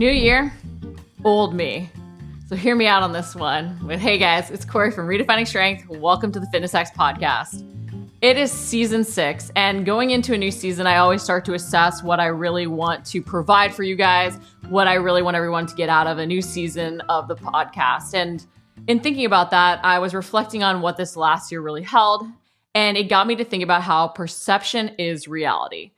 New year, old me. So hear me out on this one. With hey guys, it's Corey from Redefining Strength. Welcome to the Fitness Hacks Podcast. It is season 6, and going into a new season, I always start to assess what I really want to provide for you guys, what I really want everyone to get out of a new season of the podcast. And in thinking about that, I was reflecting on what this last year really held, and it got me to think about how perception is reality.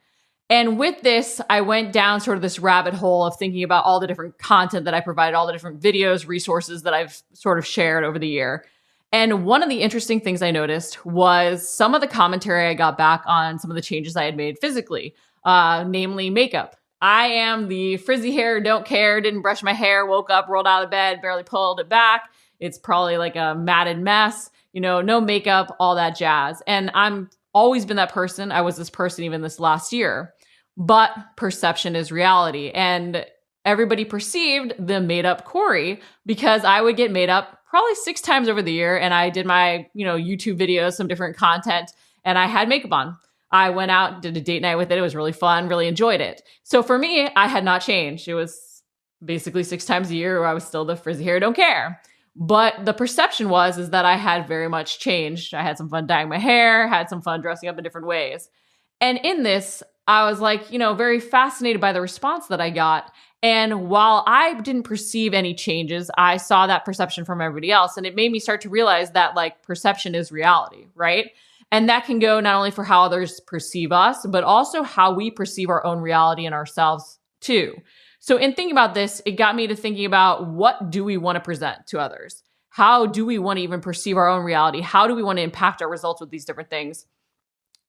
And with this, I went down sort of this rabbit hole of thinking about all the different content that I provided, all the different videos, resources that I've sort of shared over the year. And one of the interesting things I noticed was some of the commentary I got back on some of the changes I had made physically, namely makeup. I am the frizzy hair, don't care, didn't brush my hair, woke up, rolled out of bed, barely pulled it back. It's probably like a matted mess, no makeup, all that jazz. And I'm always been that person. I was this person even this last year. But perception is reality. And everybody perceived the made up Corey because I would get made up probably 6 times over the year. And I did my, YouTube videos, some different content, and I had makeup on. I went out, did a date night with it. It was really fun, really enjoyed it. So for me, I had not changed. It was basically 6 times a year where I was still the frizzy hair, don't care. But the perception is that I had very much changed. I had some fun dyeing my hair, had some fun dressing up in different ways. And in this, I was like, very fascinated by the response that I got. And while I didn't perceive any changes, I saw that perception from everybody else. And it made me start to realize that perception is reality, right? And that can go not only for how others perceive us, but also how we perceive our own reality and ourselves too. So in thinking about this, it got me to thinking about what do we want to present to others? How do we want to even perceive our own reality? How do we want to impact our results with these different things?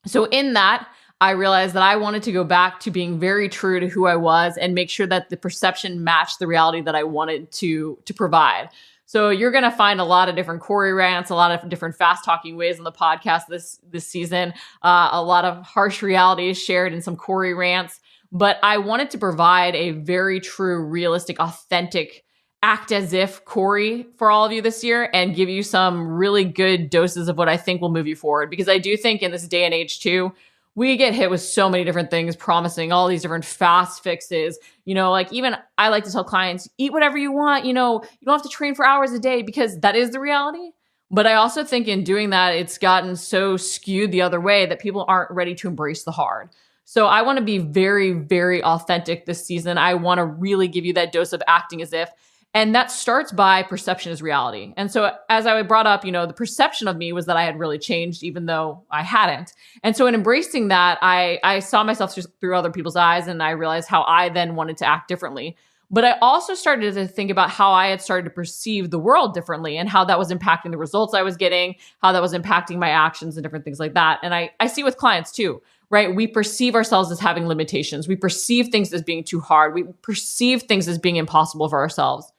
So in that, I realized that I wanted to go back to being very true to who I was and make sure that the perception matched the reality that I wanted to provide. So you're going to find a lot of different Corey rants, a lot of different fast talking ways on the podcast this season, a lot of harsh realities shared in some Corey rants. But I wanted to provide a very true, realistic, authentic, act as if Corey for all of you this year and give you some really good doses of what I think will move you forward. Because I do think in this day and age too, we get hit with so many different things promising all these different fast fixes. Even I like to tell clients, eat whatever you want. You don't have to train for hours a day because that is the reality. But I also think in doing that, it's gotten so skewed the other way that people aren't ready to embrace the hard. So I want to be very, very authentic this season. I want to really give you that dose of acting as if. And that starts by perception is reality. And so as I brought up, the perception of me was that I had really changed, even though I hadn't. And so in embracing that, I saw myself just through other people's eyes, and I realized how I then wanted to act differently. But I also started to think about how I had started to perceive the world differently and how that was impacting the results I was getting, how that was impacting my actions and different things like that. And I see with clients too, right? We perceive ourselves as having limitations. We perceive things as being too hard. We perceive things as being impossible for ourselves.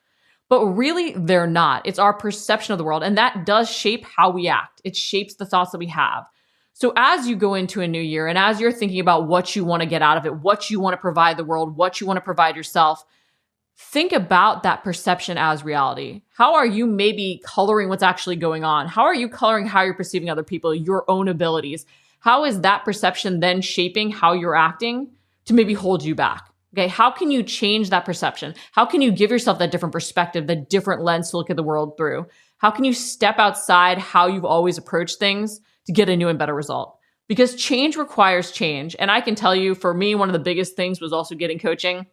But really, they're not. It's our perception of the world. And that does shape how we act. It shapes the thoughts that we have. So as you go into a new year and as you're thinking about what you want to get out of it, what you want to provide the world, what you want to provide yourself, think about that perception as reality. How are you maybe coloring what's actually going on? How are you coloring how you're perceiving other people, your own abilities? How is that perception then shaping how you're acting to maybe hold you back? Okay, how can you change that perception? How can you give yourself that different perspective, that different lens to look at the world through? How can you step outside how you've always approached things to get a new and better result? Because change requires change. And I can tell you, for me, one of the biggest things was also getting coaching.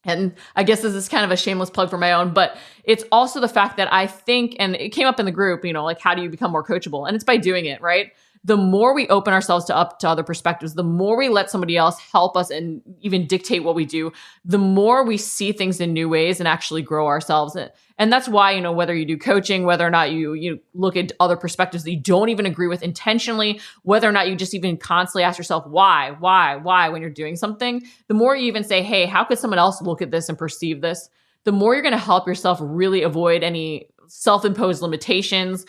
And I guess this is kind of a shameless plug for my own, but it's also the fact that I think, and it came up in the group, how do you become more coachable? And it's by doing it, right? The more we open ourselves up to other perspectives, the more we let somebody else help us and even dictate what we do, the more we see things in new ways and actually grow ourselves. And that's why, whether you do coaching, whether or not you look at other perspectives that you don't even agree with intentionally, whether or not you just even constantly ask yourself, why when you're doing something, the more you even say, hey, how could someone else look at this and perceive this? The more you're going to help yourself really avoid any self-imposed limitations,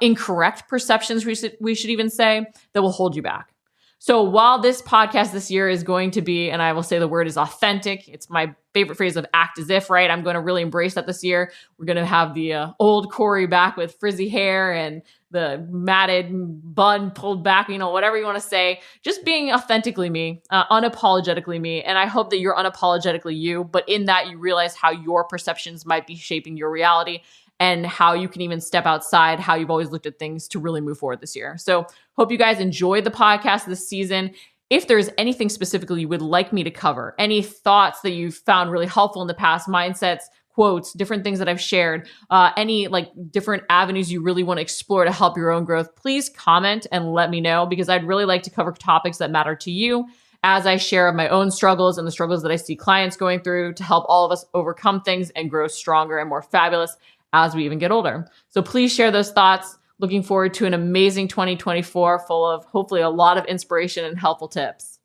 incorrect perceptions, we should even say, that will hold you back. So while this podcast this year is going to be, and I will say the word is authentic, it's my favorite phrase of act as if, right? I'm going to really embrace that this year. We're going to have the old Corey back with frizzy hair and the matted bun pulled back, whatever you want to say, just being authentically me, unapologetically me. And I hope that you're unapologetically you, but in that you realize how your perceptions might be shaping your reality and how you can even step outside how you've always looked at things to really move forward this year. So hope you guys enjoyed the podcast this season. If there's anything specifically you would like me to cover, any thoughts that you've found really helpful in the past, mindsets, quotes, different things that I've shared, any different avenues you really want to explore to help your own growth, please comment and let me know, because I'd really like to cover topics that matter to you as I share of my own struggles and the struggles that I see clients going through to help all of us overcome things and grow stronger and more fabulous as we even get older. So please share those thoughts. Looking forward to an amazing 2024 full of hopefully a lot of inspiration and helpful tips.